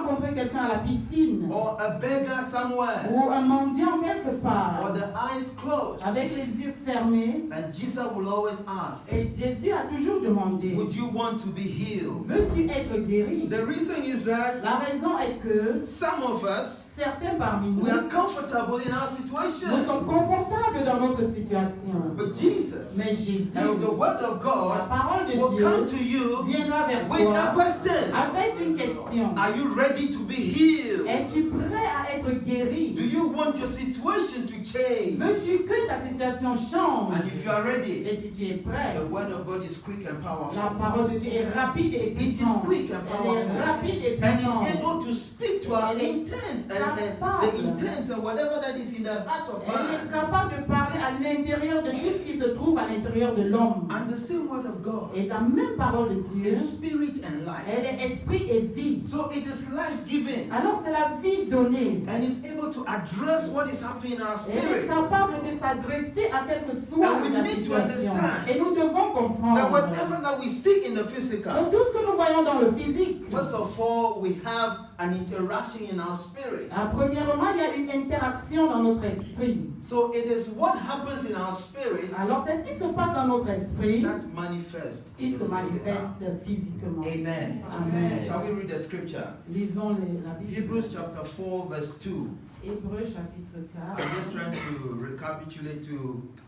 rencontré quelqu'un à la piscine, or a beggar somewhere, ou un mendiant quelque part, or the eyes closed. avec les yeux fermés, And Jesus will always ask, et Jésus a toujours demandé, would you want to be healed? veux-tu être guéri? The reason is that La raison est que some of us, certains parmi nous, we are comfortable in our nous situation. sommes confortables dans notre situation. But Jesus, Mais Jésus, and the word of la God, parole de will come Dieu, to you viendra vers with a toi question. avec une question. Are you ready to be healed? Es-tu prêt à être guéri? Do you want your situation to change? Veux-tu que ta situation change? And if you are ready, Et si tu es prêt, the word of God is quick and la powerful. parole de Dieu est rapide et It is puissante. quick and Elle est powerful. rapide et And is puissante. able to speak to our Elle est intent and the capable. intent and whatever that is in the heart of Elle est man. capable de parler à l'intérieur de tout ce qui se trouve à l'intérieur de l'homme. And the same word of God Et la même parole de Dieu, is spirit and elle life. est esprit et vie. So it is life-giving. Alors c'est la vie donnée. And is able to address what is happening in our Elle est spirit. capable de s'adresser à quelle que soit And we la need to situation. understand Et nous devons That comprendre. whatever that we see in the physical, Donc tout ce que nous voyons dans le physique, first of all, we have an interaction in our spirit. premièrement, il y a une interaction dans notre esprit. So it is what happens in our spirit Alors c'est ce qui se passe dans notre esprit that manifests in qui the se physical. manifeste physiquement. Amen. Amen. Shall we read the scripture? Lisons la Bible. Hebrews chapter 4 verse 2. Hébreux chapitre 4. I'm just trying to recapitulate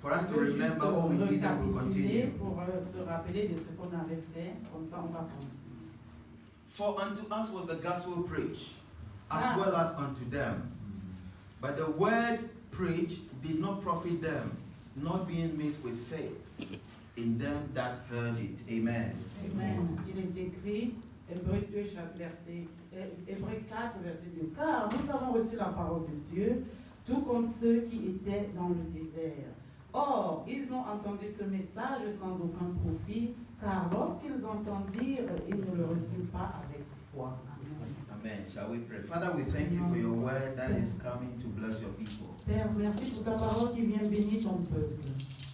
for us to Je veux juste remember what we did and we'll récapituler continue. pour se rappeler de ce qu'on avait fait. Comme ça, on va continuer. For unto us was the gospel preached, as Ah. well as unto them. But the word preached did not profit them, not being mixed with faith in them that heard it. Amen. Amen. Il est écrit, Hébreux 2, Hébreux 4, verset 2. Car nous avons reçu la parole de Dieu, tout comme ceux qui étaient dans le désert. Or, ils ont entendu ce message sans aucun profit, car lorsqu'ils entendirent, ils ne le reçurent pas avec foi. Amen. Amen. Shall we pray? Father, we thank you for your word that is coming to bless your people. Père, merci pour ta parole qui vient bénir ton peuple.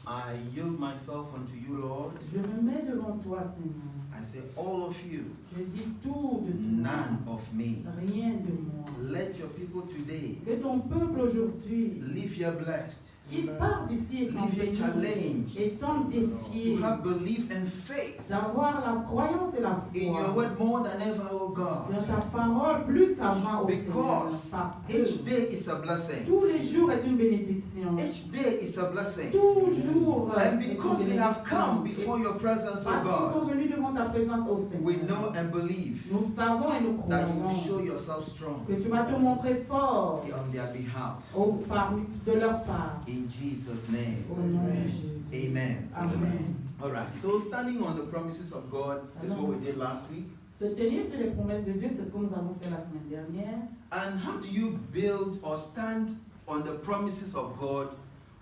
I yield myself unto you, Lord. Je me mets devant toi, Seigneur. I say, all of you, Je dis tout de toi, none of me. rien de moi. Let your people today Que ton peuple aujourd'hui, live here blessed, il part d'ici étant live here béni, challenged, étant défié, to have belief and faith d'avoir la croyance et la in your foi word more than ever, oh God. dans ta parole plus qu'avant au Seigneur. Because Parce each que day is a blessing. tous les jours est une bénédiction. Each day is a blessing. Toujours And est une because they have come bénédiction. before your presence, Parce oh qu'ils sont God, venus devant ta présence au we Seigneur. know and believe Nous savons et nous that you will croyons show yourself strong que tu vas te montrer fort on their behalf. parmi de leur part. In Jesus' Au name. nom de Jésus. Amen. Amen. All right. So standing on the promises of God is what we did last week. Se tenir sur les promesses de Dieu, c'est ce que nous avons fait la semaine dernière. And how do you build or stand on the promises of God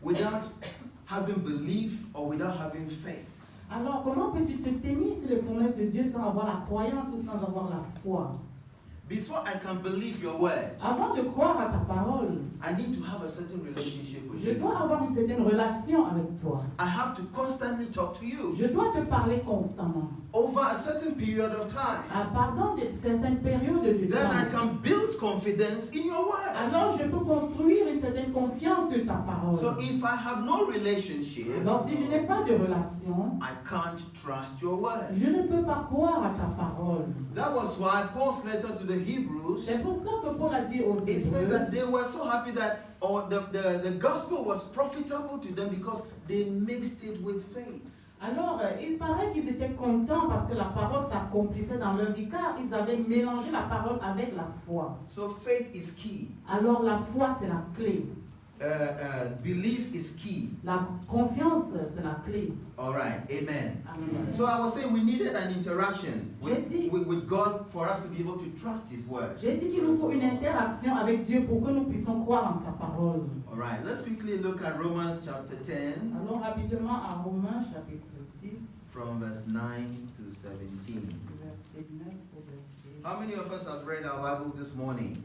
without having belief or without having faith? Alors, comment peux-tu te tenir sur les promesses de Dieu sans avoir la croyance ou sans avoir la foi? Before I can believe your word, Avant de croire à ta parole, I need to have a certain relationship with je you. dois avoir une certaine relation avec toi. I have to constantly talk to you Je dois te parler constamment. over a certain period of time. Pendant certaines périodes de Then I temps. can build confidence in your word. Alors, je peux construire une certaine confiance sur ta parole. So if I have no relationship, Alors, si je n'ai pas de relation, I can't trust your word. je ne peux pas croire à ta parole. That was why Paul's letter to the Hebrews, C'est pour ça que Paul a dit aux it says Hébreux, that they were so happy that the gospel was profitable to them because they mixed it with faith. alors, il paraît qu'ils étaient contents parce que la parole s'accomplissait dans leur vie, car ils avaient mélangé la parole avec la foi. So faith is key. Alors, la foi, c'est la clé. Belief is key. La confiance, c'est la clé. All right, amen. Amen. So I was saying we needed an interaction J'ai dit- with God for us to be able to trust His word. J'ai dit qu'il nous faut une interaction avec Dieu pour que nous puissions croire en sa parole. All right, let's quickly look at Romans chapter 10 Allons rapidement à Romains chapitre 10, from verse 9 to 17. verset 9 au verset. How many of us have read our Bible this morning?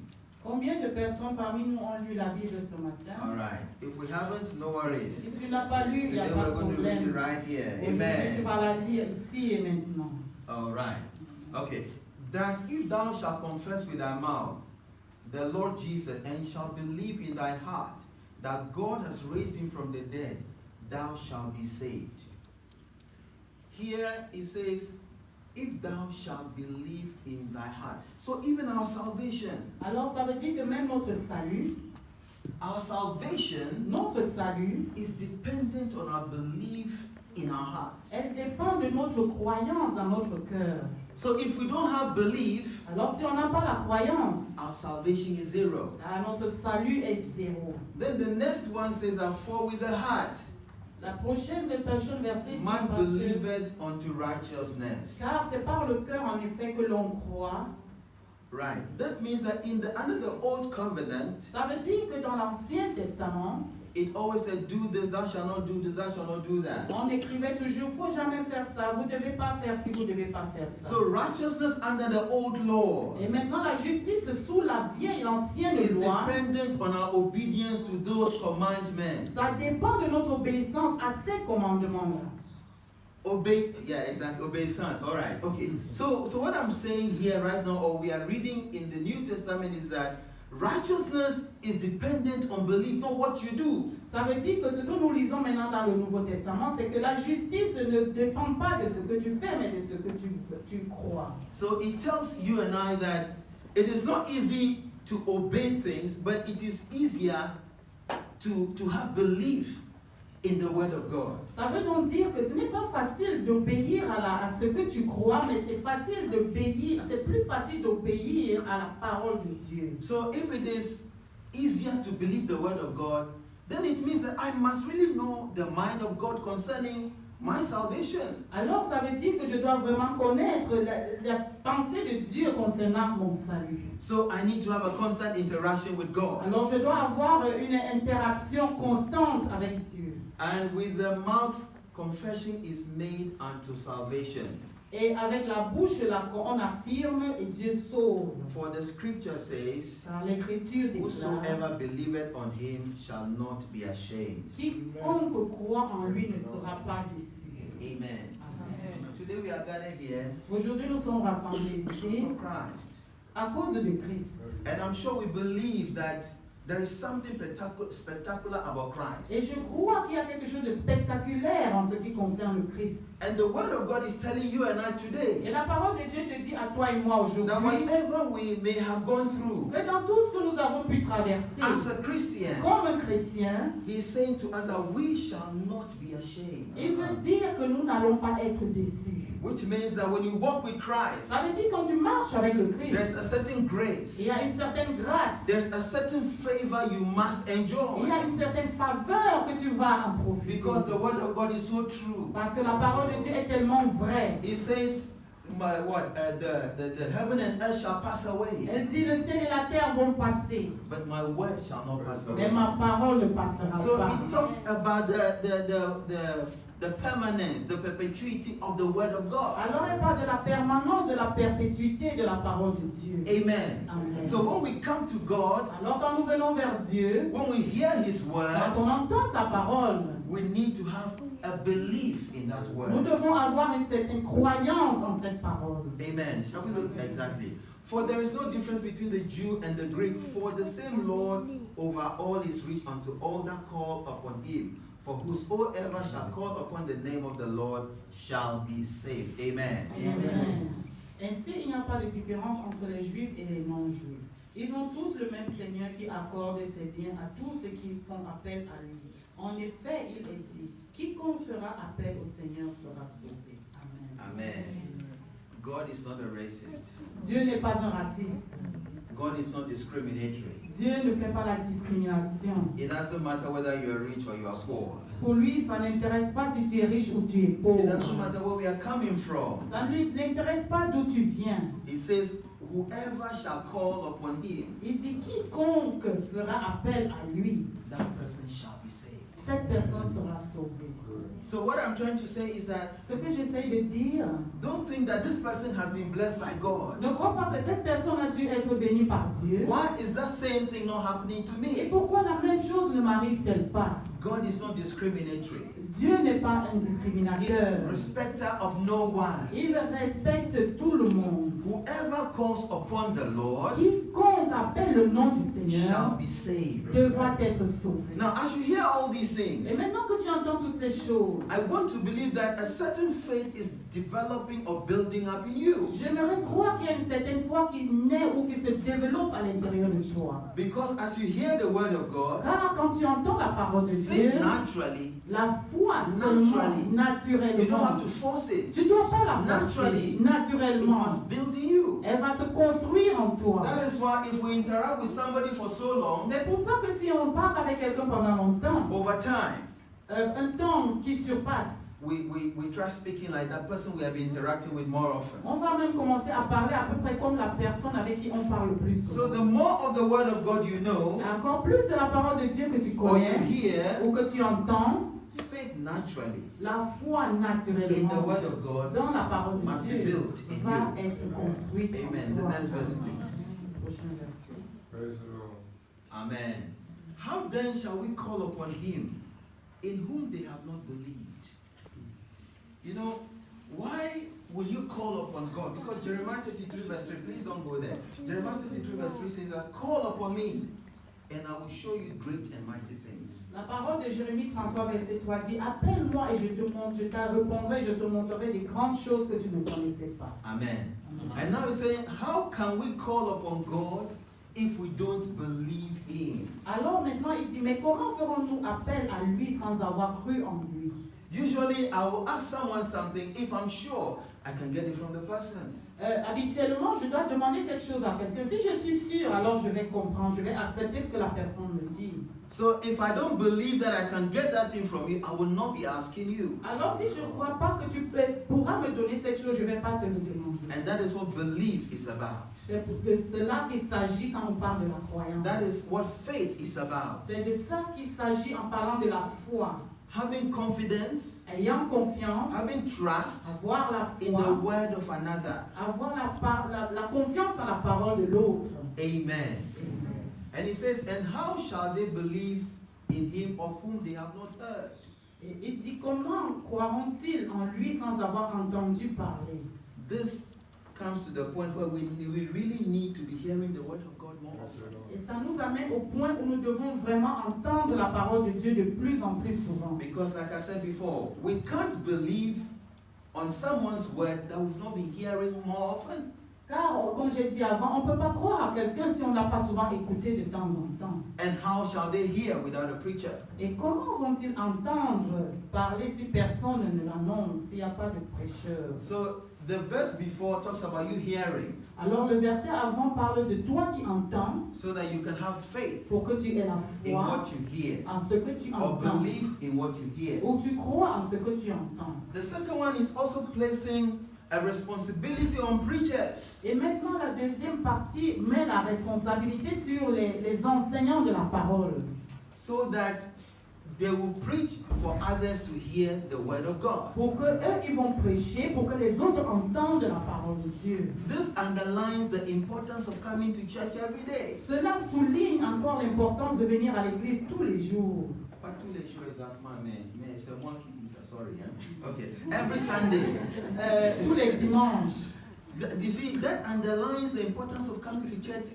Combien de personnes parmi nous ont lu la Bible ce matin? All right, if we haven't, no worries. Si tu n'as pas lu, il n'y a Today pas we're de going to read it problème. right here. Aujourd'hui, tu Amen. vas la lire ici et maintenant. All right. Okay. that if thou shalt confess with thy mouth the Lord Jesus, and shalt believe in thy heart that God has raised him from the dead, thou shalt be saved. Here it says, if thou shalt believe in thy heart. So even our salvation. Alors ça veut dire que même notre salut is dependent on our belief in our heart. Elle dépend de notre croyance dans notre cœur. So if we don't have belief, alors si on n'a pas la croyance, our salvation is zero. Notre salut est zéro. Then the next one says, for with the heart la prochaine verset dit man believeth unto righteousness. Car c'est par le cœur en effet que l'on croit. Right. That means that under the old covenant, ça veut dire que dans l'Ancien Testament, it always said, do this, thou shalt not do this, thou shalt not do that. On écrivait toujours, faut jamais faire ça, vous devez pas faire ci, vous devez pas faire ça. So righteousness under the old law. Et maintenant la justice sous l'ancienne loi. Is dependent on our obedience to those commandments. Ça dépend de notre obéissance à ces commandements-là. Obeisance. All right. Okay. So what I'm saying here right now, or we are reading in the New Testament, is that righteousness is dependent on belief, not what you do. Ça veut dire que ce que nous lisons maintenant dans le Nouveau Testament, c'est que la justice ne dépend pas de ce que tu fais, mais de ce que tu crois. So it tells you and I that it is not easy to obey things, but it is easier to have belief in the word of God. Ça veut donc dire que ce n'est pas facile d'obéir à ce que tu crois, mais c'est plus facile d'obéir à la parole de Dieu. So if it is easier to believe the word of God, then it means that I must really know the mind of God concerning my salvation. Alors ça veut dire que je dois vraiment connaître la pensée de Dieu concernant mon salut. So I need to have a constant interaction with God. Alors je dois avoir une interaction constante avec Dieu. And with the mouth, confession is made unto salvation. Et avec la bouche, on affirme et Dieu sauve. For the scripture says, car l'Écriture déclare, whosoever believeth on him shall not be ashamed. Quiconque croit en lui ne sera pas déçu. Amen. Amen. Today we are gathered here Aujourd'hui nous sommes rassemblés ici à cause de Christ. And I'm sure we believe that there is something spectacular about Christ. Et je crois qu'il y a quelque chose de spectaculaire en ce qui concerne le Christ. And the word of God is telling you and I today, et la parole de Dieu te dit à toi et moi aujourd'hui, that whatever we may have gone through, que dans tout ce que nous avons pu traverser, as a Christian, comme un chrétien, he is saying to us that we shall not be ashamed. Il veut dire que nous n'allons pas être déçus. Which means that when you walk with Christ, ça veut dire quand tu marches avec le Christ, there's a certain grace. Il y a une certaine grâce. There's a certain favor you must enjoy. Il y a une certaine faveur que tu vas en profiter. Because the word of God is so true. Parce que la parole de Dieu est tellement vraie. It says, the heaven and earth shall pass away. Elle dit le ciel et la terre vont passer. But my word shall not pass away. Mais ma parole ne passera pas. So it talks about the permanence, the perpetuity of the word of God. Alors elle parle de la permanence, de la perpétuité de la parole de Dieu. Amen. Amen. So when we come to God, alors quand nous venons vers Dieu, when we hear His word, quand on entend sa parole, we need to have a belief in that word. Nous devons avoir une certaine croyance en cette parole. Amen. Shall we look exactly? For there is no difference between the Jew and the Greek, for the same Lord over all is rich unto all that call upon Him. For whosoever shall call upon the name of the Lord shall be saved. Amen. Amen. Ainsi, il n'y a pas de différence entre les Juifs et les non-Juifs. Ils ont tous le même Seigneur qui accorde ses biens à tous ceux qui font appel à lui. En effet, il est dit, quiconque fera appel au Seigneur sera sauvé. Amen. Amen. God is not a racist. Dieu n'est pas un raciste. God is not discriminatory. Dieu ne fait pas la discrimination. It doesn't matter whether you are rich or you are poor. Pour lui, ça n'intéresse pas si tu es riche ou tu es pauvre. It doesn't matter where we are coming from. Ça ne lui n'intéresse pas d'où tu viens. He says, whoever shall call upon him, il dit quiconque fera appel à lui, that person shall be saved. Cette personne sera sauvée. So what I'm trying to say is that, ce que j'essaye de dire, don't think that this person has been blessed by God. Ne crois pas que cette personne a dû être bénie par Dieu. Why is that same thing not happening to me? Et pourquoi la même chose ne m'arrive-t-elle pas? God is not discriminatory. Dieu n'est pas un He is discriminateur. respecter of no one. Il respecte tout le monde. Whoever calls upon the Lord Quiconque appelle le nom du shall Seigneur be saved. devra être sauvé. Now, as you hear all these things, Et maintenant que tu entends toutes ces choses, I want to believe that a certain faith is developing or building up in you. j'aimerais croire qu'il y a une certaine foi qui naît ou qui se développe à l'intérieur de toi. Because as you hear the word of God, Car quand tu entends la parole de Dieu, faith naturally, la foi seulement, you don't have naturellement, to force it. tu ne dois pas la Naturally, forcer, it naturellement. must build in you. Elle va se construire en toi. That is why if we interact with somebody for so long, C'est pour ça que si on parle avec quelqu'un pendant longtemps, over time, un temps qui surpasse, we try speaking like that person we have been interacting with more often. on va même commencer à parler à peu près comme la personne avec qui on parle le plus So souvent. the more of the word of God you know, Et encore plus de la parole de Dieu que tu or you connais hear, ou que tu entends, faith naturally la foi in the naturellement word of God dans la parole de must be Dieu built in va you. être construite Amen. en The toi. next verse, please. Prochain verset. Praise the Lord. Amen. How then shall we call upon him in whom they have not believed? You know, why will you call upon God? Because Jeremiah 33 verse 3, please don't go there. Jeremiah 33 verse 3 says that, call upon me and I will show you great and mighty things. La parole de Jérémie 33, verset 3 dit: appelle-moi et je te répondrai, je te montrerai des grandes choses que tu ne connaissais pas. Amen. And now he's saying, how can we call upon God if we don't believe him? Alors maintenant il dit: mais comment ferons-nous appel à lui sans avoir cru en lui? Usually I will ask someone something if I'm sure I can get it from the person. Habituellement, je dois demander quelque chose à quelqu'un. Si je suis sûr, alors je vais comprendre, je vais accepter ce que la personne me dit. So if I don't believe that I can get that thing from you, I will not be asking you. Alors si je ne crois pas que tu pourras me donner cette chose, je ne vais pas te le demander. And that is what belief is about. C'est de cela qu'il s'agit quand on parle de la croyance. That is what faith is about. C'est de ça qu'il s'agit en parlant de la foi. Having confidence, Ayant confiance, having trust avoir la in the foi, word of another. avoir la confiance en la parole de l'autre. Amen. And he says, and how shall they believe in him of whom they have not heard? Et il dit: comment croiront-ils en lui sans avoir entendu parler? This comes to the point where we really need to be hearing the word of God more often. Et ça nous amène au point où nous devons vraiment entendre la parole de Dieu de plus en plus souvent. Because like I said before, we can't believe on someone's word that we've not been hearing more often. Car, comme j'ai dit avant, on ne peut pas croire à quelqu'un si on ne l'a pas souvent écouté de temps en temps. And how shall they hear without a preacher? Et comment vont-ils entendre parler si personne ne l'annonce, s'il n'y a pas de prêcheur? So the verse before talks about you hearing, Alors le verset avant parle de toi qui entends so that you can have faith pour que tu aies la in foi what you hear, en ce que tu or entends. believe in what you hear. Ou tu crois en ce que tu entends. The second one is also placing a responsibility on preachers. Et maintenant, la deuxième partie met la responsabilité sur les enseignants de la parole. So that they will preach for others to hear the word of God. Pour que eux, ils vont prêcher, pour que les autres entendent la parole de Dieu. This underlines the importance of coming to church every day. Cela souligne encore l'importance de venir à l'église tous les jours. Pas tous les jours exactement, mais c'est moi qui dis ça, sorry. Hein? Okay, every Sunday. Tous les dimanches. You see, that underlines the importance of coming to church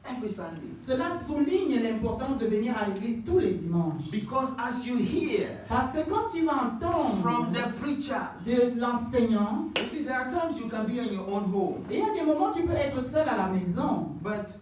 every Sunday. Cela souligne l'importance de venir à l'église tous les dimanches. Because as you hear Parce que quand tu vas entendre from the preacher, de l'enseignant, you see, there are times you can be in your own home, et il y a des moments où tu peux être seul à la maison, but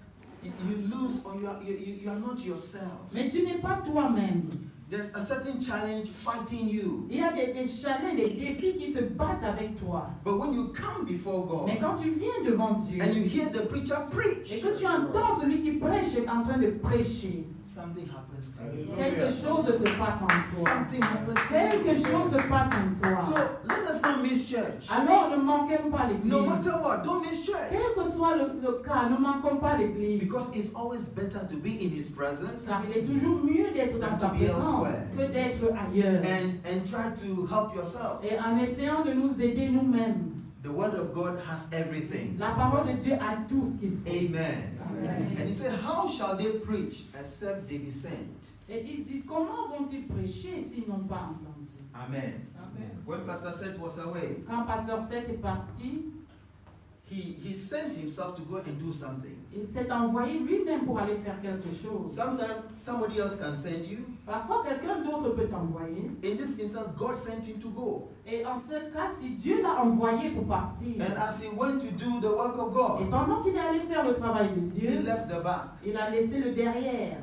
you lose or you are not yourself. mais tu n'es pas toi-même. There's a certain challenge fighting you. Il y a des challenges, des défis qui te battent avec toi. But when you come before Mais God quand tu viens devant Dieu and you hear the preacher et preach, que tu entends celui qui prêche en train de prêcher, something happens to you. quelque chose se passe en toi. Something happens to Quelque you. chose se passe en toi. So let us not miss church. Alors ne manquons pas l'église. No matter what, don't miss church. Quel que soit le cas, ne manquons pas l'église. Because it's always better to be in His presence Car il est toujours mieux d'être dans sa présence que d'être ailleurs. and try to help yourself. Et en essayant de nous aider nous-mêmes. The Word of God has everything. La parole de Dieu a tout ce qu'il faut. Amen. Amen. And He said, how shall they preach except they be sent? Et il dit, comment vont-ils prêcher s'ils n'ont pas entendu? Amen. Amen. When Pastor Seth was away, Quand Pasteur Seth est parti, he sent himself to go and do something. il s'est envoyé lui-même pour aller faire quelque chose. Sometimes somebody else can send you. Parfois, quelqu'un d'autre peut t'envoyer. In this instance, God sent him to go. Et en ce cas, si Dieu l'a envoyé pour partir, And as he went to do the work of et God, pendant qu'il est allé faire le travail de he Dieu, left the back, il a laissé le derrière,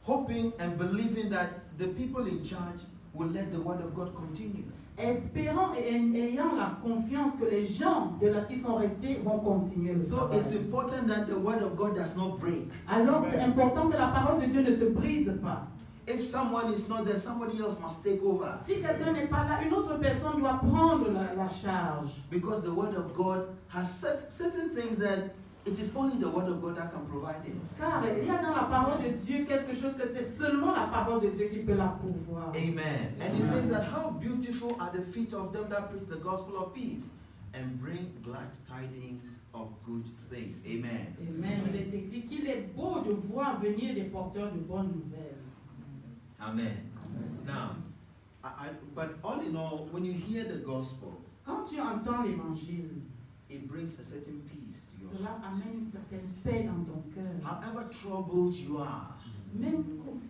hoping and believing that the people in charge will let the word of God continue. espérant et ayant la confiance que les gens qui sont restés vont continuer le So it's travail. important that the word of God does not break. Alors c'est important que la parole de Dieu ne se brise pas. If someone is not there, somebody else must take over. Si quelqu'un n'est pas là, une autre personne doit prendre la charge. Because the word of God has certain things that it is only the word of God that can provide it. Car il y a dans la parole de Dieu quelque chose que c'est seulement la parole de Dieu qui peut la pourvoir. Amen. And it says that how beautiful are the feet of them that preach the gospel of peace and bring glad tidings of good things. Amen. Amen. Il est écrit qu'il est beau de voir venir des porteurs de bonnes nouvelles. Amen. Now, but all in all, when you hear the gospel, Quand tu entends l'évangile, it brings a certain peace to your cela heart. amène une certaine paix dans ton cœur. However troubled you are, Même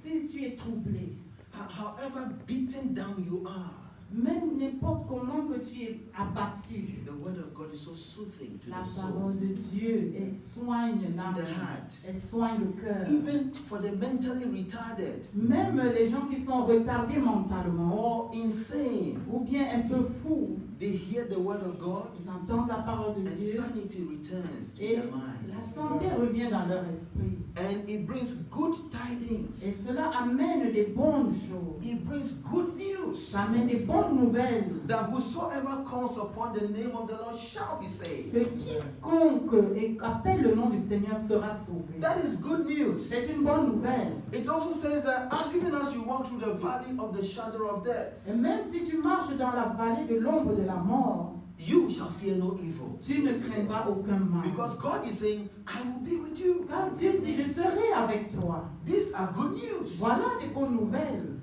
si tu es troublé, however beaten down you are, même n'importe comment que tu es abattu, the word of God is so soothing to la the soul, parole de Dieu, elle soigne to l'âme, the heart. elle soigne le cœur. Even for the mentally retarded Même les gens qui sont retardés mentalement, or insane, ou bien un peu fous, they hear the word of God ils entendent la parole de and Dieu sanity returns to et their la minds. santé revient dans leur esprit. And it brings good Et tidings. cela amène des bonnes choses. It brings good news. Ça amène des bonnes nouvelles. That whosoever calls upon the name of the Lord shall be saved. Que quiconque appelle le nom du Seigneur sera sauvé. That is good news. C'est une bonne nouvelle. It also says that even as you walk through the valley of the shadow of death, Et même si tu marches dans la vallée de l'ombre de la mort, you shall fear no evil. tu ne craindras aucun mal. Because God is saying, I will be with you. Car Dieu dit, je serai avec toi. These are good news. Voilà des bonnes nouvelles.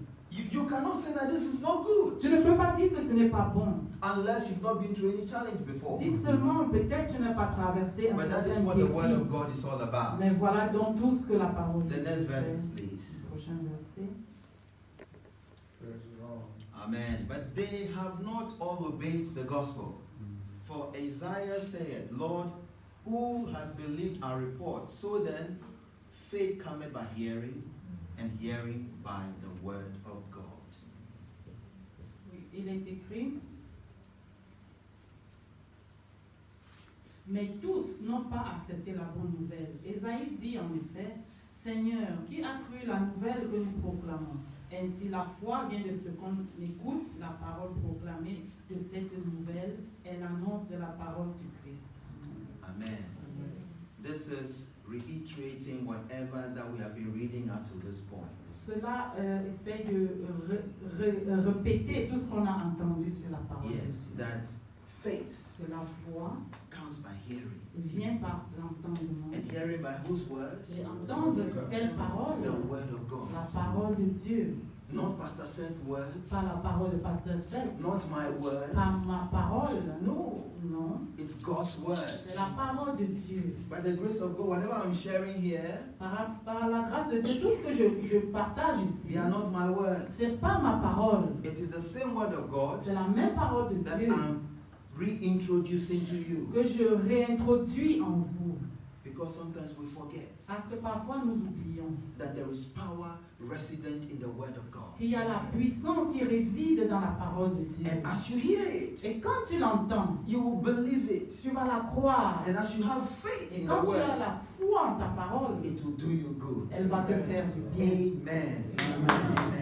You cannot say that this is not good Tu ne peux pas dire que ce n'est pas bon. unless you've not been through any challenge before. Si seulement peut-être tu n'as pas traversé un But that is certain what the word of défi. God is all about. Mais voilà donc tout ce que la parole de The Dieu next fait. verses, please. Prochain verset. Amen. But they have not all obeyed the gospel. For Isaiah said, Lord, who has believed our report? So then, faith cometh by hearing, and hearing by the word of God. Oui, il est écrit, mais tous n'ont pas accepté la bonne nouvelle. Ésaïe dit en effet, Seigneur, qui a cru la nouvelle que nous proclamons? Ainsi la foi vient de ce qu'on écoute la parole proclamée de cette nouvelle et l'annonce de la parole du Christ. Amen. This is reiterating whatever that we have been reading up to this point. Cela essaie de répéter tout ce qu'on a entendu sur la parole Yes, de Dieu. that faith Que la foi comes by hearing. vient par l'entendement. And hearing by whose word? Et entendre quelle parole? The word of God. La parole de Dieu. Not Pastor Seth's words, Pas la parole de Pasteur Seth. not my words. Pas ma parole. No, Non. it's God's word. C'est la parole de Dieu. By the grace of God, whatever I'm sharing here, Par la grâce de Dieu, tout ce que je partage ici, they are not my words. c'est pas ma parole. It is the same word of God C'est la même parole de that Dieu I'm reintroducing to you. que je réintroduis en vous. Because sometimes we forget Parce que parfois nous oublions that there is power resident in the word of God. qu'il y a la puissance qui réside dans la parole de Dieu. And as you hear it, Et quand tu l'entends, you will believe it. tu vas la croire. And as you have faith Et in quand the tu as word, la foi en ta parole, it will do you good. elle va te faire du bien. Amen. Amen. Amen.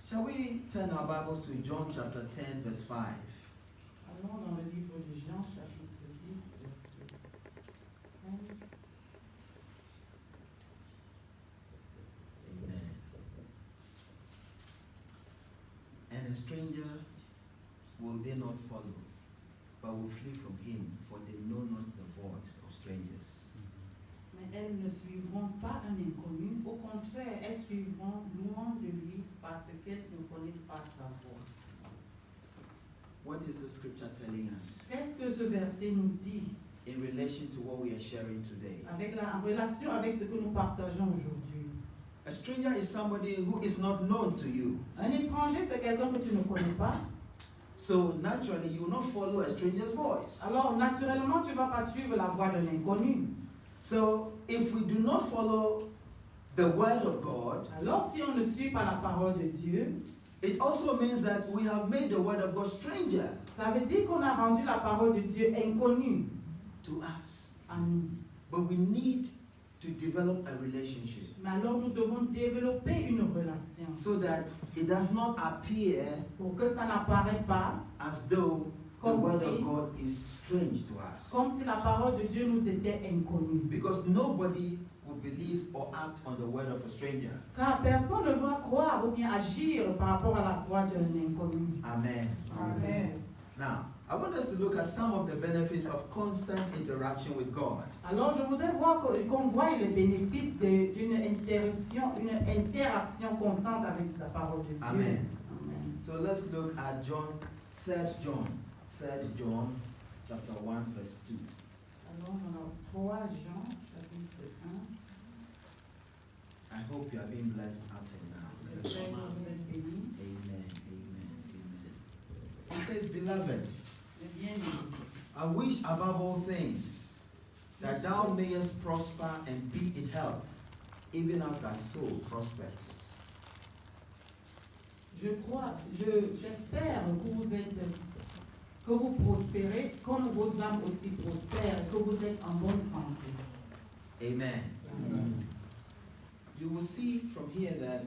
Shall we turn our Bibles to John chapter 10, verse 5? Allons dans le livre de Jean, chapitre 10, verset 5. Amen. And a stranger will they not follow, but will flee from him, for they know not the voice of strangers. Mais elles ne suivront pas un inconnu. Au contraire, elles suivront loin de lui parce qu'elles ne connaissent pas sa voix. What is the scripture telling us Qu'est-ce que ce verset nous dit in relation to what we are sharing today? en relation avec ce que nous partageons aujourd'hui? A stranger is somebody who is not known to you. Un étranger, c'est quelqu'un que tu ne connais pas. So naturally, you will not follow a stranger's voice. Alors, naturellement, tu ne vas pas suivre la voix d'un inconnu. So if we do not follow the word of God, Alors, si on ne suit pas la parole de Dieu, it also means that we have made the word of God stranger ça veut dire qu'on a rendu la parole de Dieu inconnue to us. à nous. But we need to develop a relationship Mais alors, nous devons développer une relation so that it does not appear pour que ça n'apparaît pas as though the Comme word si- of God is strange to us. comme si la parole de Dieu nous était inconnue. Because nobody will believe or act on the word of a stranger. Car personne ne va croire ou bien agir par rapport à la voix d'un inconnu. Amen. Amen. Now, I want us to look at some of the benefits of constant interaction with God. Alors, je voudrais voir qu'on voit les bénéfices d'une interaction constante avec la parole de Dieu. Amen. Amen. So let's look at 3 John chapter 1 verse 2. Alors, on a 3 Jean, chapitre 1. I hope you are being blessed up till now. J'espère que vous êtes bénis. Amen. He says, beloved, Le bien-aimé. I wish above all things that thou mayest prosper and be in health, even as thy soul prospers. J'espère que vous prospérez comme vos âmes aussi prospèrent, que vous êtes en bonne santé. Amen. Amen. You will see from here that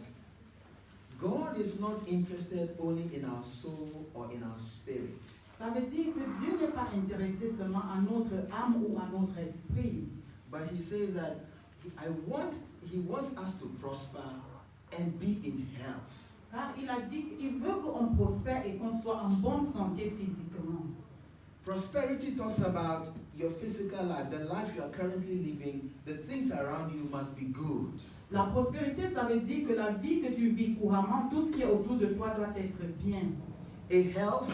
God is not interested only in our soul or in our spirit. Ça veut dire que Dieu n'est pas intéressé seulement à notre âme ou à notre esprit. But he says that he wants us to prosper and be in health. Car il a dit qu'il veut qu'on prospère et qu'on soit en bonne santé physiquement. Prosperity talks about your physical life, the life you are currently living, the things around you must be good. La prospérité, ça veut dire que la vie que tu vis couramment, tout ce qui est autour de toi doit être bien. A health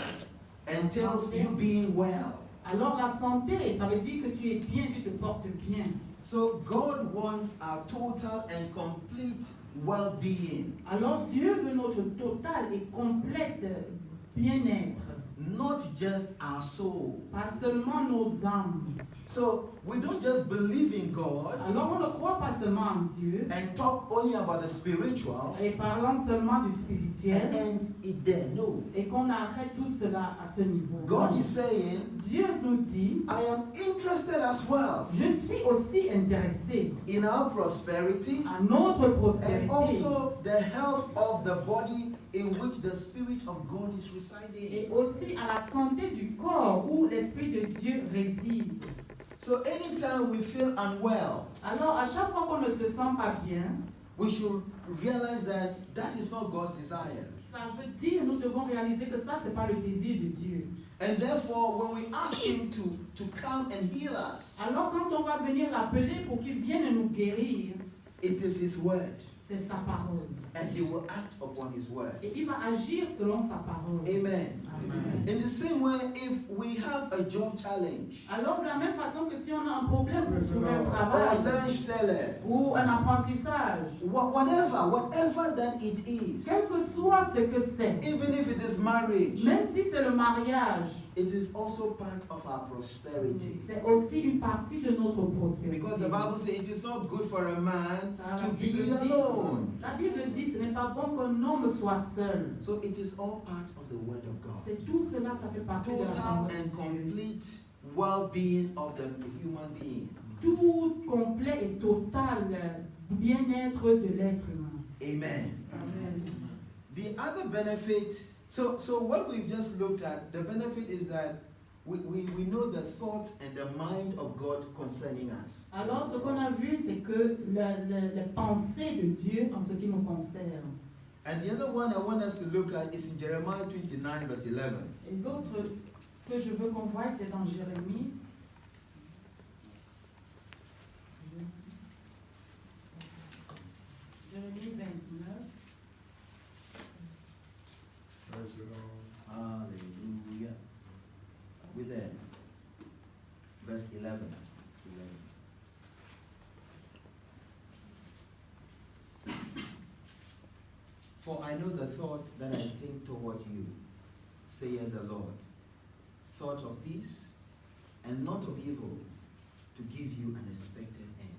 entails you being well. Alors la santé, ça veut dire que tu es bien, tu te portes bien. So God wants our total and complete well-being, Alors Dieu veut notre total et complète bien-être, not just our soul. pas seulement nos âmes. So we don't just believe in God Alors on ne croit pas seulement en Dieu and talk only about the spiritual et parlant seulement du and spirituel end it there. No. et qu'on arrête tout cela à ce niveau. God is saying, Dieu nous dit, I am interested as well je suis aussi intéressé in our prosperity à notre and prospérité also the health of the body in which the Spirit of God is residing. et aussi à la santé du corps où l'Esprit de Dieu réside. So anytime we feel unwell, Alors à chaque fois qu'on ne se sent pas bien, we should realize that that is not God's desire. ça veut dire, nous devons réaliser que ça, ce n'est pas le désir de Dieu. And therefore, when we ask Him to come and heal us, Alors quand on va venir l'appeler pour qu'il vienne nous guérir, it is His word. c'est sa parole. And He will act upon His word. Et il va agir selon sa parole. Amen. Amen. In the same way, if we have a job challenge Alors de la même façon que si on a un problème pour trouver un or travail lunch tele, ou un apprentissage, whatever that it is, quel que soit ce que c'est, even if it is marriage, même si c'est le mariage, it is also part of our prosperity. c'est aussi une partie de notre prospérité. Because the Bible says it is not good for a man Car to be alone. La Bible dit ce n'est pas bon qu'un homme soit seul. So it is all part of the word of God. C'est tout cela, ça fait partie de la Total parole and de Dieu. complete well-being of the human being. Tout complet et total bien-être de l'être humain. Amen. Amen. The other benefit, so what we've just looked at, the benefit is that we know the thoughts and the mind of God concerning us. Alors, ce qu'on a vu, c'est que les pensées de Dieu en ce qui nous concerne. And the other one I want us to look at is in Jeremiah 29 verse 11. Et l'autre que je veux qu'on voie était dans Jérémie. Jérémie 29. Praise the Lord. Hallelujah. We're there. Verse 11. For I know the thoughts that I think toward you, saith the Lord. Thoughts of peace and not of evil, to give you an expected end.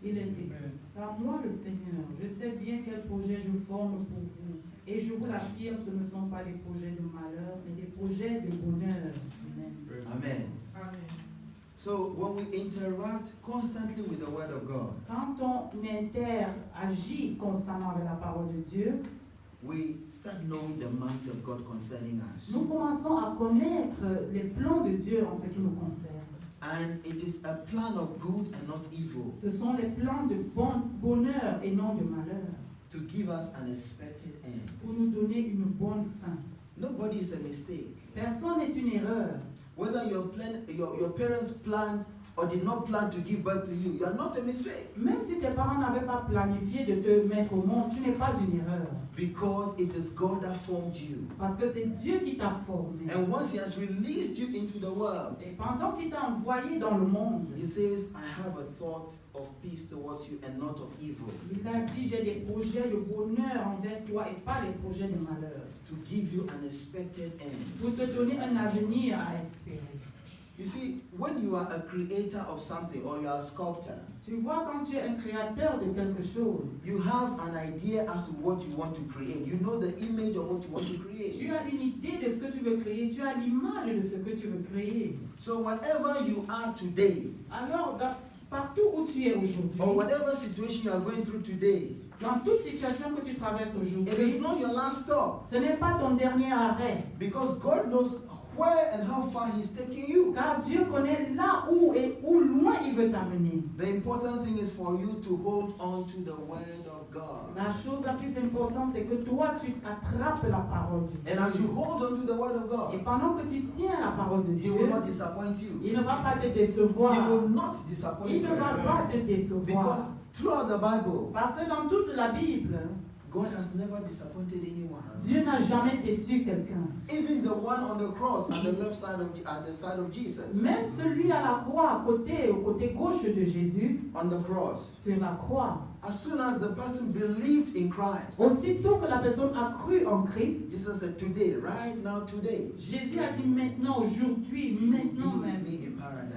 Il est écrit, car moi le Seigneur, je sais bien quel projet je forme pour vous, et je vous l'affirme, ce ne sont pas des projets de malheur, mais des projets de bonheur. Amen. Amen. So when we interact constantly with the Word of God, Quand on interagit constamment avec la parole de Dieu, we start knowing the mind of God concerning us. nous commençons à connaître les plans de Dieu en ce qui nous concerne. And it is a plan of good and not evil, Ce sont les plans de bonheur et non de malheur, to give us an expected end. pour nous donner une bonne fin. Nobody is a mistake. Personne n'est une erreur. Whether your parents planned or did not plan to give birth to you, you are not a mistake. Même si tes parents n'avaient pas planifié de te mettre au monde, tu n'es pas une erreur. Because it is God that formed you. Parce que c'est Dieu qui t'a formé. And once He has released you into the world, Et pendant qu'il t'a envoyé dans le monde, He says, I have a thought of peace towards you and not of evil, il a dit, j'ai des projets de bonheur envers toi et pas des projets de malheur. to give you an expected end. Pour te donner un avenir à espérer. You see, when you are a creator of something or you are a sculptor, Tu vois, quand tu es un créateur de quelque chose, you have an idea as to what you want to create. You know the image of what you want to create. tu as une idée de ce que tu veux créer, tu as l'image de ce que tu veux créer. So whatever you are today, Alors, partout où tu es aujourd'hui, or whatever situation you are going through today, dans toute situation que tu traverses it is aujourd'hui, not your last stop. ce n'est pas ton dernier arrêt. Because God knows where and how far He's taking you. Car Dieu connaît là où et où loin il veut t'amener. The important thing is for you to hold on to the Word of God. La chose la plus importante, c'est que toi, tu attrapes la parole de And as Dieu. you hold on to the Word of Et God, pendant que tu tiens la parole de He Dieu, will not disappoint you. il ne va pas te He décevoir. will not disappoint Il ne va you. pas te Because décevoir. throughout the Bible, Parce que dans toute la Bible, God has never disappointed anyone. Dieu n'a jamais déçu quelqu'un. Even the one on the cross at the left side at the side of Jesus. Même celui à la croix, au côté gauche de Jésus, On the cross. sur la croix, As soon as the person believed in Christ, aussitôt que la personne a cru en Christ, Jesus said, today, right now, today, Jésus a dit maintenant, aujourd'hui, maintenant be même, with me in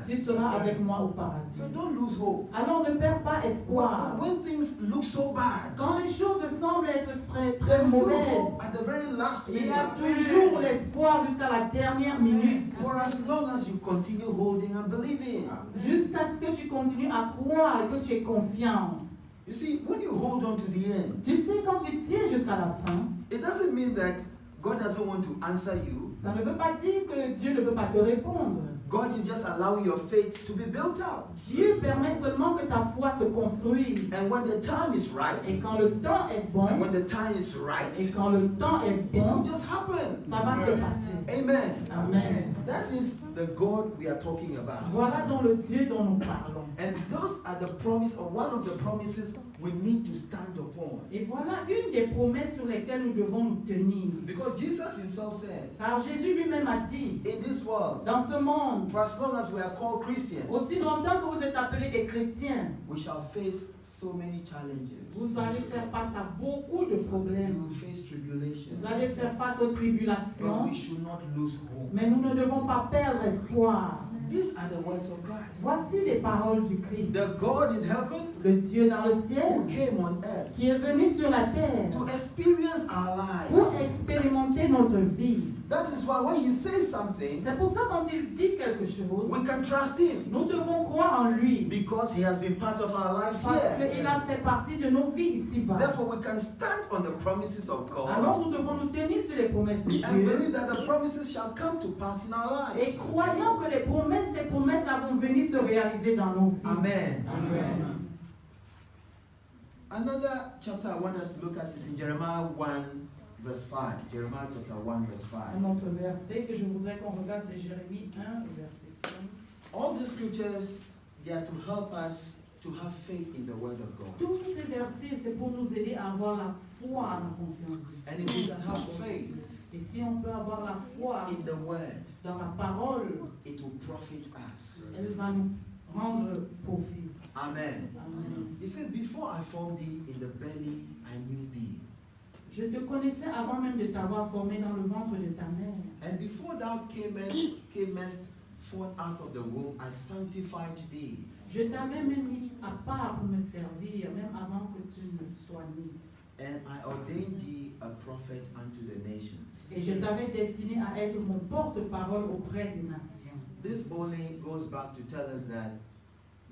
tu paradise. seras avec moi au paradis. So don't lose hope. Alors ne perds pas espoir. When things look so bad, Quand les choses semblent être très, there très is still hope mauvaises, at the very last il y a minute. toujours l'espoir jusqu'à la dernière minute. For as long as you continue holding and believing. Jusqu'à ce que tu continues à croire et que tu aies confiance. You see, when you hold on to the end, Tu sais, quand tu tiens jusqu'à la fin, it doesn't mean that God doesn't want to answer you. ça ne veut pas dire que Dieu ne veut pas te répondre. God is just allowing your faith to be built up. Dieu permet seulement que ta foi se construise. And when the time is right, Et quand le temps est bon, and when the time is et right, quand le temps est it will bon, just happen. ça va se passer. Amen. Amen. That is the God we are talking about. Voilà donc le Dieu dont nous parlons. And those are the promise, or one of the promises we need to stand upon. Et voilà une des promesses sur lesquelles nous devons nous tenir. Because Jesus himself said, Car Jésus lui-même a dit, in this world, dans ce monde, for as long as we are called Christians, aussi longtemps que vous êtes appelés des chrétiens, we shall face so many challenges. vous allez faire face à beaucoup de We problèmes. will face tribulations. Vous allez faire face aux But tribulations, we should not lose hope. mais nous ne devons pas perdre espoir. These are the words of Christ. Voici les paroles du Christ, The God in heaven le Dieu dans le who ciel, came on earth qui est venu sur la terre to experience our pour lives. expérimenter notre vie. That is why when he says something, C'est pour ça quand il dit quelque chose, we can trust him. nous devons croire en lui, Because he has been part of our lives parce here. qu'il a fait partie de nos vies ici-bas. Therefore, we can stand on the promises of Alors God nous devons nous tenir sur les promesses de and Dieu believe that the promises shall come to pass in our et lives. croyant que ces promesses là vont venir se réaliser dans nos vies. Amen. Amen. Another chapter I want us to look at is in Jeremiah 1, verse 5. Jeremiah chapter 1, verse 5. Un autre verset que je voudrais qu'on regarde, c'est Jérémie 1, verset 5. All the scriptures, they are to help us to have faith in the word of God. Tous ces versets, c'est pour nous aider à avoir la foi, la confiance de Dieu. And if we can have faith Et si on peut avoir la foi in the word, dans la parole, it will profit us. elle va nous rendre profit. Amen. Amen. He said, before I formed thee in the belly, I knew thee. Je te connaissais avant même de t'avoir formé dans le ventre de ta mère. And before thou camest forth out of the womb, I sanctified thee. Je t'avais même mis à part pour me servir, même avant que tu ne sois né. And I ordained thee a prophet unto the nations. Et je t'avais destiné à être mon porte-parole auprès des nations. This only goes back to tell us that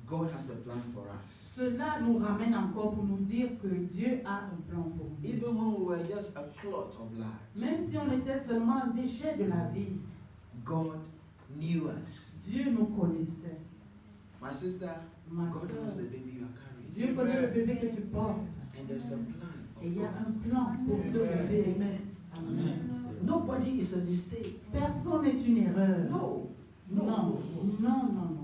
God has a plan for us. Cela nous ramène encore pour nous dire que Dieu a un plan pour nous. Even when we were just a clot of light, Même si on était seulement un déchet de la vie, God knew us. Dieu nous connaissait. My sister, Ma God soeur, knows the baby you are carrying. Dieu connaît le bébé que tu portes. And there's a plan Et of il y a God. un plan pour ce bébé. Amen. Amen. Nobody is a mistake. Personne n'est une erreur. No. Non, non, non, non.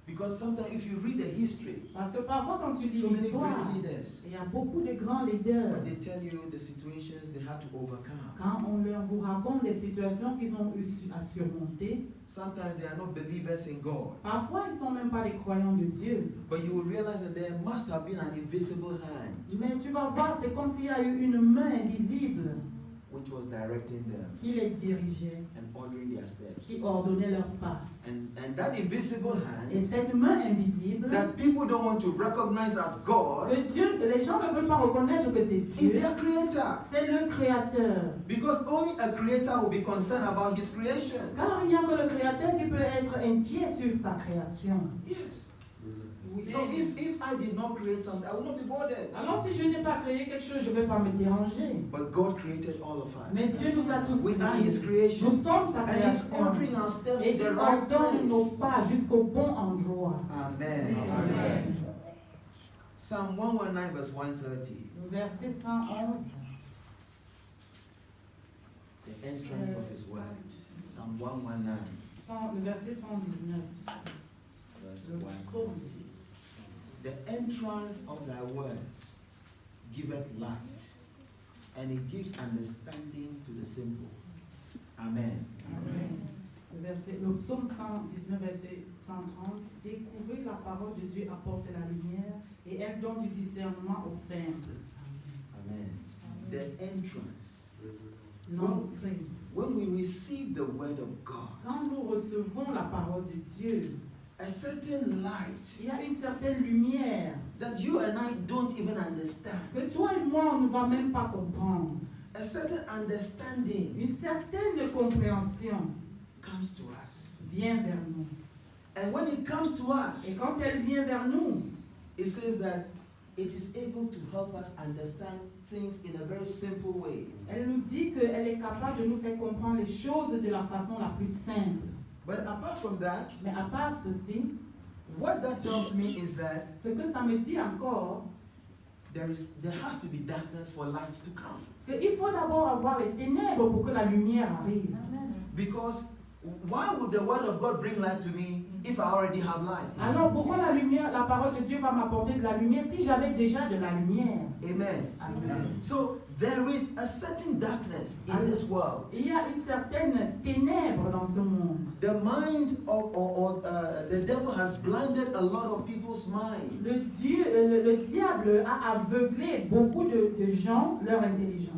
Because sometimes if you read the history, Parce que parfois quand tu lis so many l'histoire, great leaders, il y a beaucoup de grands leaders. when they tell you the situations they had to overcome, Quand on vous raconte des situations qu'ils ont eu à surmonter, sometimes they are not believers in God. parfois ils ne sont même pas des croyants de Dieu. But you will realize that there must have been an invisible hand Mais tu vas voir, c'est comme s'il y a eu une main invisible which was directing them qui les dirigeait, and ordering their steps. qui ordonnait leurs pas. And that invisible Et hand cette main invisible, that people don't want to recognize as God que Dieu, les gens ne veulent pas reconnaître que c'est is Dieu, their creator. c'est le Créateur. Because only a creator will be concerned about his creation. Car il n'y a que le Créateur qui peut être inquiet sur sa création. Yes. Oui. So if I did not create something, I would not be bothered. Alors si je n'ai pas créé quelque chose, je ne vais pas me déranger. But God created all of us. Mais Dieu nous a tous We are his créés. creation. Nous sommes sa And he's création. ordering our steps Et to the il right ordonne nos place. pas jusqu'au bon endroit. Amen. Amen. Psalm 119 verse 130. Le verset 111. The entrance of his word. Psalm 119 Le verset 119. verse Le 1. psaume. The entrance of thy words giveth light, and it gives understanding to the simple. Amen. Amen. Le psaume 119, verset 130. Découvrez la parole de Dieu apporte la lumière et elle donne du discernement aux simples. Amen. The entrance. L'entrée. When we receive the word of God, Quand nous recevons la parole de Dieu, a certain light il y a une certaine lumière that you and I don't even understand, que toi et moi, on ne va même pas comprendre. a certain understanding Une certaine compréhension comes to us. vient vers nous. And when it comes to us, Et quand elle vient vers nous, it says that it is able to help us understand things in a very simple way. elle nous dit qu'elle est capable de nous faire comprendre les choses de la façon la plus simple. But apart from that, Mais à part ceci, what that tells me is that ce que ça me dit encore, there has to be darkness for light to come. qu'il faut d'abord avoir les ténèbres pour que la lumière arrive. Because why would the word of God bring light to me if I already have light? Alors pourquoi la lumière, la parole de Dieu va m'apporter de la lumière si j'avais déjà de la lumière? Amen. Amen. So there is a certain darkness in this world. Il y a une certaine ténèbre dans ce monde. The mind of the devil has blinded a lot of people's mind. Le diable a aveuglé beaucoup de gens, leur intelligence.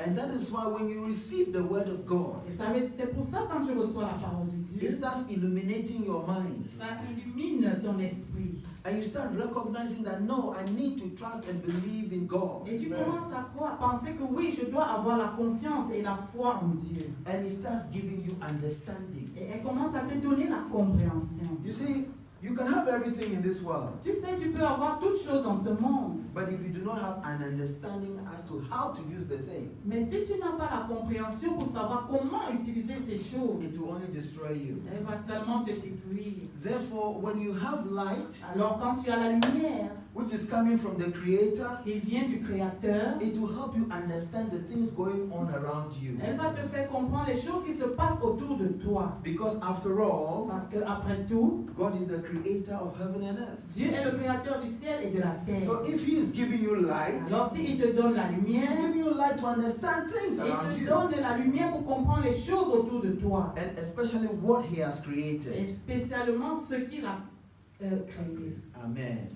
And that is why when you receive the word of God, Et c'est pour ça quand tu reçois la parole de it Dieu, starts illuminating your mind. ça illumine ton esprit. And you start recognizing that no, I need to trust and believe in God. Et tu commences à croire, penser que oui, je dois avoir la confiance et la foi en Dieu. And it starts giving you understanding. Et elle commence à te donner la compréhension. You see, you can have everything in this world, Tu sais, tu peux avoir toutes choses dans ce monde. but if you do not have an understanding as to how to use the thing, Mais si tu n'as pas la compréhension pour savoir comment utiliser ces choses, it will only destroy you. elle va seulement te détruire. Therefore, when you have light, Alors quand tu as la lumière which is coming from the Creator, qui vient du Créateur, it will help you understand the things going on around you. elle va te faire comprendre les choses qui se passent autour de toi. Because after all, Parce que après tout, God is the creator of heaven and earth. Dieu est le créateur du ciel et de la terre. So if He is giving you light, Alors s'il te donne la He's lumière, giving you light to understand things around il te you. donne la lumière pour comprendre les choses autour de toi. And especially what He has Et created. spécialement ce qu'il a créé. Amen.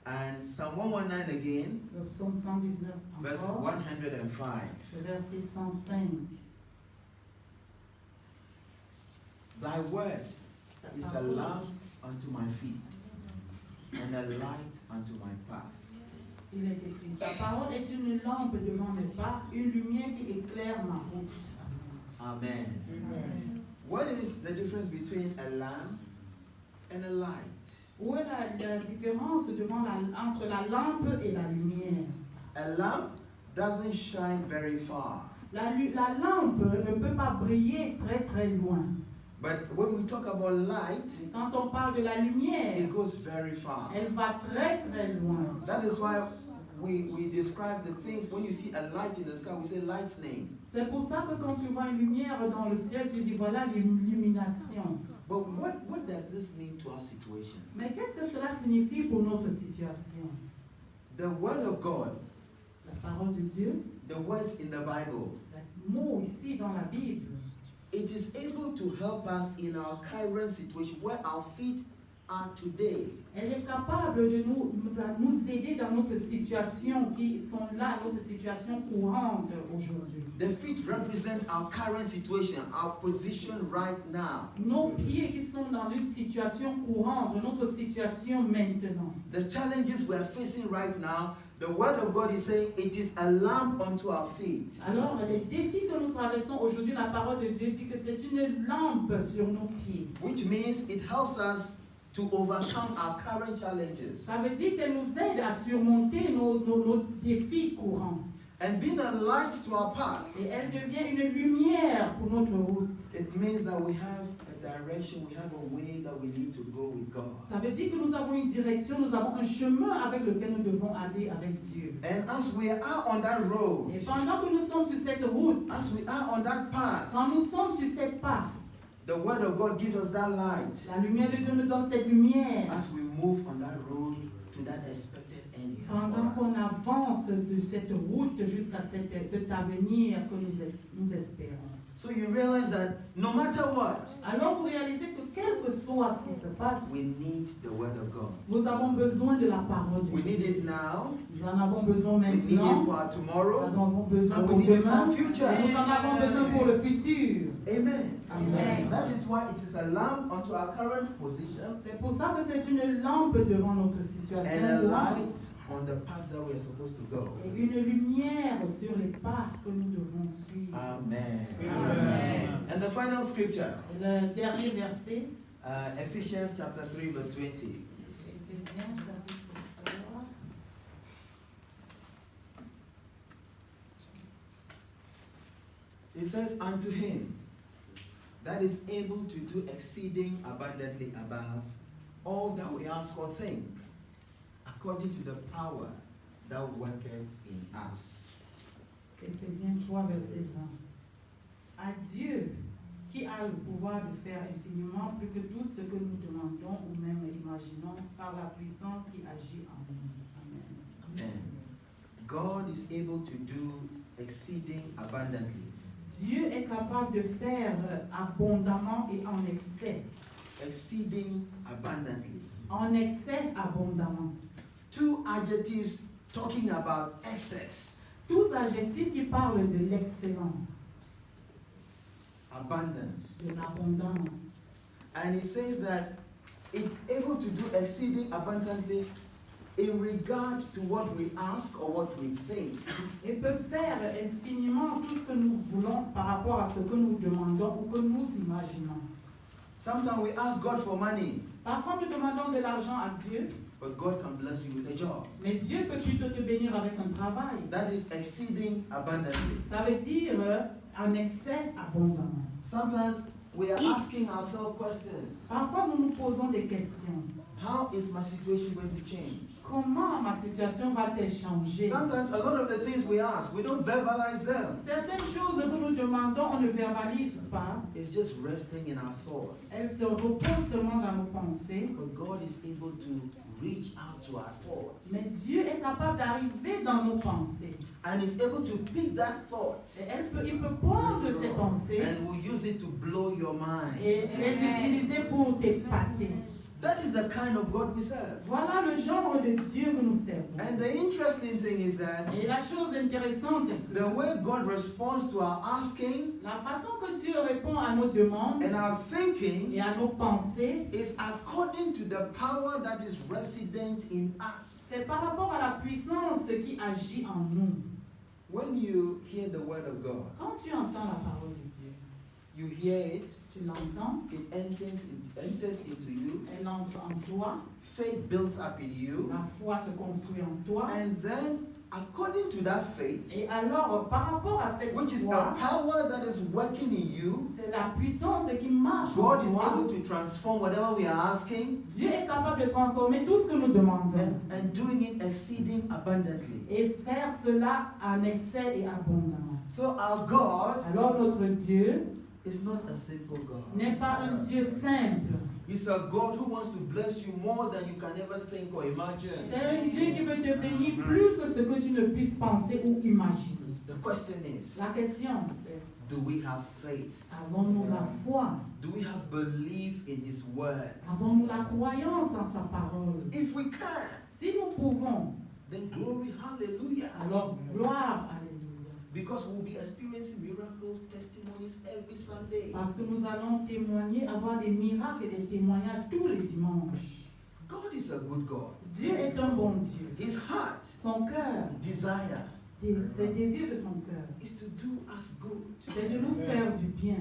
And Psalm 119 again, Le psaume 119 verse encore, 105. le verset 105. Thy word Ta is a parole, lamp unto my feet and a light unto my path. il est écrit, ta parole est une lampe devant mes pas, une lumière qui éclaire ma route. Amen. Amen. What is the difference between a lamp and a light? Où est la différence entre la lampe et la lumière? A lamp doesn't shine very far. La lampe ne peut pas briller très très loin. But when we talk about light, Et quand on parle de la lumière, it goes very far. elle va très très loin. That is why we describe the things, when you see a light in the sky, we say lightning. C'est pour ça que quand tu vois une lumière dans le ciel, tu dis voilà l'illumination. But what does this mean to our situation? Mais qu'est-ce que cela signifie pour notre situation? The Word of God, La parole de Dieu, the words in the Bible, le mot ici dans la Bible, it is able to help us in our current situation where our feet are today. elle est capable de nous aider dans notre situation qui sont là, notre situation courante aujourd'hui. The feet represent our current situation, our position right now. Nos pieds qui sont dans une situation courante, notre situation maintenant. The challenges we are facing right now, the Word of God is saying it is a lamp unto our feet. Alors, les défis que nous traversons aujourd'hui, la parole de Dieu dit que c'est une lampe sur nos pieds. Which means it helps us to overcome our current challenges. Ça veut dire qu'elle nous aide à surmonter nos défis courants. And being a light to our path, Et elle devient une lumière pour notre route. it means that we have a direction, we have a way that we need to go with God. Ça veut dire que nous avons une direction, nous avons un chemin avec lequel nous devons aller avec Dieu. And as we are on that road, Et pendant que nous sommes sur cette route, as we are on that path, quand nous sommes sur cette part, the Word of God gives us that light. la lumière de Dieu nous donne cette lumière. As we move on that road to that expected end. Pendant qu'on avance de cette route jusqu'à cet avenir que nous espérons. So you realize that no matter what, Alors vous réalisez que quel que soit ce qui se passe, we need the Word of God. nous avons besoin de la parole de We need Dieu. it now, Nous en avons besoin we need it maintenant, for our nous tomorrow, en avons besoin and pour we need it for demain, our future. et nous en avons besoin pour le futur. Amen. Amen. That is why it is a lamp unto our current position C'est pour ça que c'est une lampe devant notre situation and a courante light on the path that we are supposed to go. et une lumière sur les pas que nous devons suivre. Amen. Amen. And the final scripture, Et le dernier verset, Ephesians chapter 3 verse 20. Éphésiens chapitre 3. It says, unto him that is able to do exceeding abundantly above all that we ask or think, according to the power that worketh in us. Éphésiens 3, verset 20. À Dieu, qui a le pouvoir de faire infiniment plus que tout ce que nous demandons ou même imaginons par la puissance qui agit en nous. Amen. Amen. God is able to do exceeding abundantly. Dieu est capable de faire abondamment et en excès. Exceeding abundantly. En excès, abondamment. Two adjectives talking about excess. Tous adjectifs qui parlent de l'excellent, Abundance. de l'abondance. And it says that it's able to do exceeding abundantly in regard to what we ask or what we think. Et peut faire infiniment tout ce que nous voulons par rapport à ce que nous demandons ou que nous imaginons. Sometimes we ask God for money, Parfois, nous demandons de l'argent à Dieu, but God can bless you with a job. mais Dieu peut plutôt te bénir avec un travail. That is exceeding abundantly. Ça veut dire en excès, abondamment. Sometimes we are asking ourselves questions. Parfois, nous nous posons des questions. how is my situation going to change? Comment ma situation va-t-elle changer? Sometimes a lot of the things we ask, we don't verbalize them. Certaines choses que nous demandons, on ne verbalise pas. It's just resting in our thoughts. Elles se reposent seulement dans nos pensées. But God is able to reach out to our thoughts. Mais Dieu est capable d'arriver dans nos pensées. And is able to pick that thought Et il peut prendre ces pensées and will use it to blow your mind. et les utiliser pour t'épater. That is the kind of God we serve. Voilà le genre de Dieu que nous servons. And the interesting thing is that Et la chose intéressante, the way God responds to our asking la façon que Dieu répond à nos demandes and our thinking et à nos pensées, is according to the power that is resident in us. c'est par rapport à la puissance qui agit en nous. When you hear the word of God, Quand tu entends la parole de Dieu, you hear it, tu l'entends, it enters into you, elle entre en toi, faith builds up in you, la foi se construit en toi. and then according to that faith, Et alors, par rapport à cette which is foi, a power that is working in you, c'est la puissance qui marche God en is toi. able to transform whatever we are asking Dieu est capable de transformer tout ce que nous demandons and doing it exceeding abundantly. et faire cela en excès et abondamment. So our God Alors notre Dieu is not a simple God. n'est pas un Dieu simple. He's a God who wants to bless you more than you can ever think or C'est imagine. un Dieu qui veut te bénir plus que ce que tu ne puisses penser ou imaginer. The question is, La question, c'est do we have faith? avons-nous la foi? Do we have belief in His words? Avons-nous la croyance en sa parole? If we can, Si nous pouvons, then glory, hallelujah. alors gloire, alléluia. Because we'll be experiencing miracles, testimonies every Sunday. Parce que nous allons témoigner, avoir des miracles et des témoignages tous les dimanches. God is a good God. Dieu est un bon Dieu. His heart, Son cœur, desire, ses désirs de son cœur, is to do us good. c'est de nous faire du bien.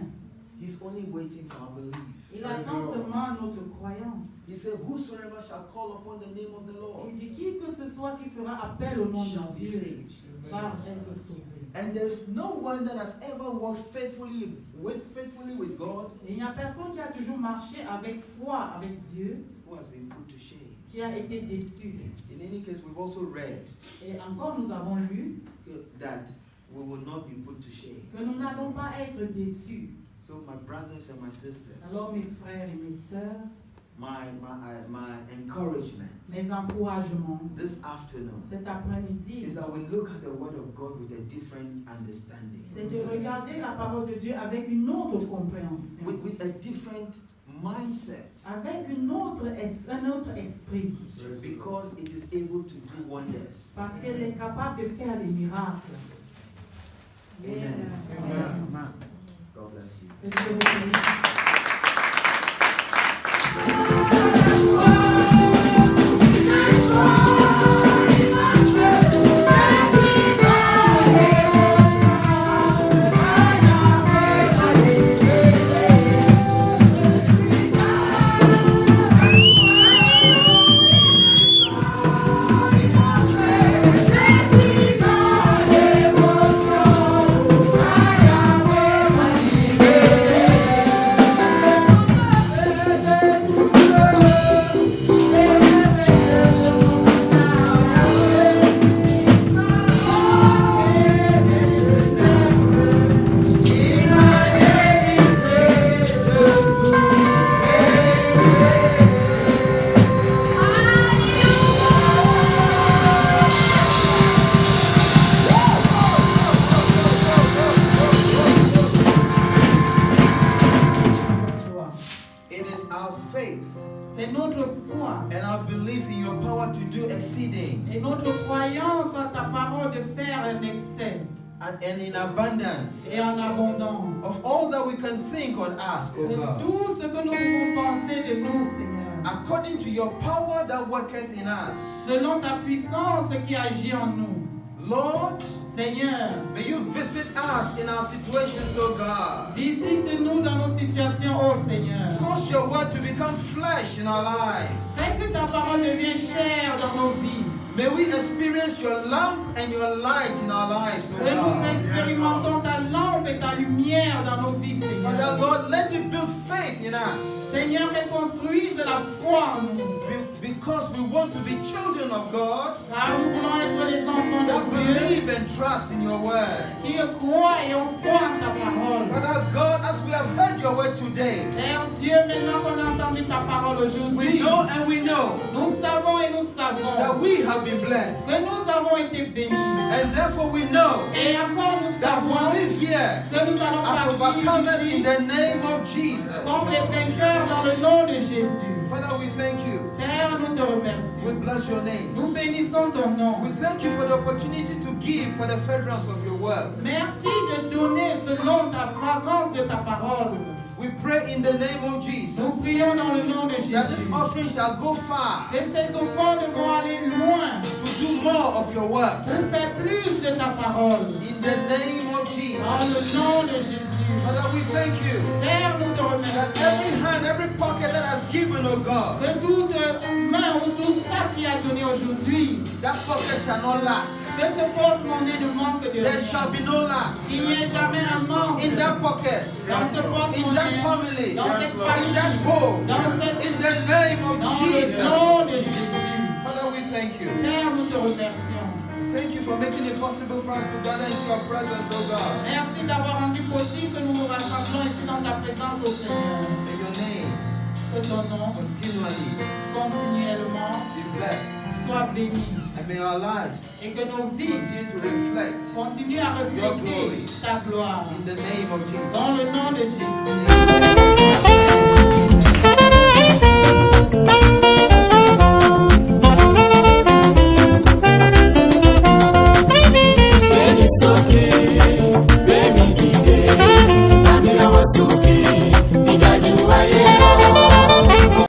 He's only waiting for our belief. Il attend seulement notre croyance. He said, whosoever shall call upon the name of the Lord Il dit qui que ce soit qui fera appel au nom shall de be Dieu saved. va être sauvé. And there is no one that has ever walked faithfully with God Et il n'y a personne qui a toujours marché avec foi avec Dieu who has been put to shame. qui a été déçu. In any case, we've also read Et encore nous avons lu that we will not be put to shame. que nous n'allons pas être déçus. So my brothers and my sisters, Alors mes frères et mes sœurs, my encouragement mes encouragements this afternoon cet après-midi, is that we look at the word of God with a different understanding, c'est de regarder la parole de Dieu avec une autre compréhension, with a different mindset, avec un autre esprit, because it is able to do wonders. parce qu'elle est capable de faire des miracles. Amen. Amen. God bless you. Que Dieu vous bénisse. C'est notre foi and our belief in your power to do exceeding et notre croyance en ta parole de faire un excès and in abundance et en abondance of all that we can think or ask, O de God, tout ce que nous pouvons penser de nous, Seigneur, according to your power that worketh in us. selon ta puissance qui agit en nous. Lord, Seigneur, may you visit us in our situations, O God. visite-nous dans nos situations, ô Seigneur. Cause your word to become flesh in our lives. Fais que ta parole devienne chair dans nos vies. May we experience your lamp and your light in our lives, O Que nous God. expérimentons ta lampe et ta lumière dans nos vies, Father, Seigneur. Lord, let it build faith in us. Seigneur, reconstruise la foi en nous. Because we want to be children of God Car nous voulons être les enfants that de Dieu believe and trust in your word. qui croient et ont foi en ta parole. Father God, as we have heard your word today, Père Dieu, maintenant qu'on a entendu ta parole we aujourd'hui, know and we know nous savons et nous that savons we have been blessed. que nous avons été bénis. And therefore we know Et encore nous that we savons live here que nous allons as partir overcomers in ici the name of Jesus. comme les vainqueurs dans le nom de Jésus. Father, we thank you. Père, nous te We remercions. bless your name. Nous bénissons ton nom. We thank you for the opportunity to give for the furtherance of your word. Merci de donner selon ta fragrance de ta parole. We pray in the name of Jesus Nous prions dans le nom de that this Jésus. offering shall go far Que ces offrandes vont aller loin to do more of your work. pour faire plus de ta parole. In the name of Jesus. Dans le nom de Jésus. Father, we thank you Père, nous te that remercions. every hand, every pocket that has given, oh God, Que toute main ou tout ça qui a donné aujourd'hui, that pocket shall not lack. que ce porte-monnaie ne manque de There rien. shall be no lack. Qu'il n'y ait jamais un manque In that pocket, dans ce in that porte-monnaie, family, dans cette in that famille, home, dans cette in the name of dans le Jesus. nom de Jésus. Father, we thank you. Père, nous te remercions. Thank you for making it possible for us to gather into your presence, oh God. Merci d'avoir rendu possible que nous nous rassemblons ici dans ta présence au Seigneur. May your name Que ton nom continually continuellement be blessed. soit béni And may our lives et que nos vies continue to reflect continuent à refléter ta gloire. in the name of Jesus. Dans le nom de Jésus.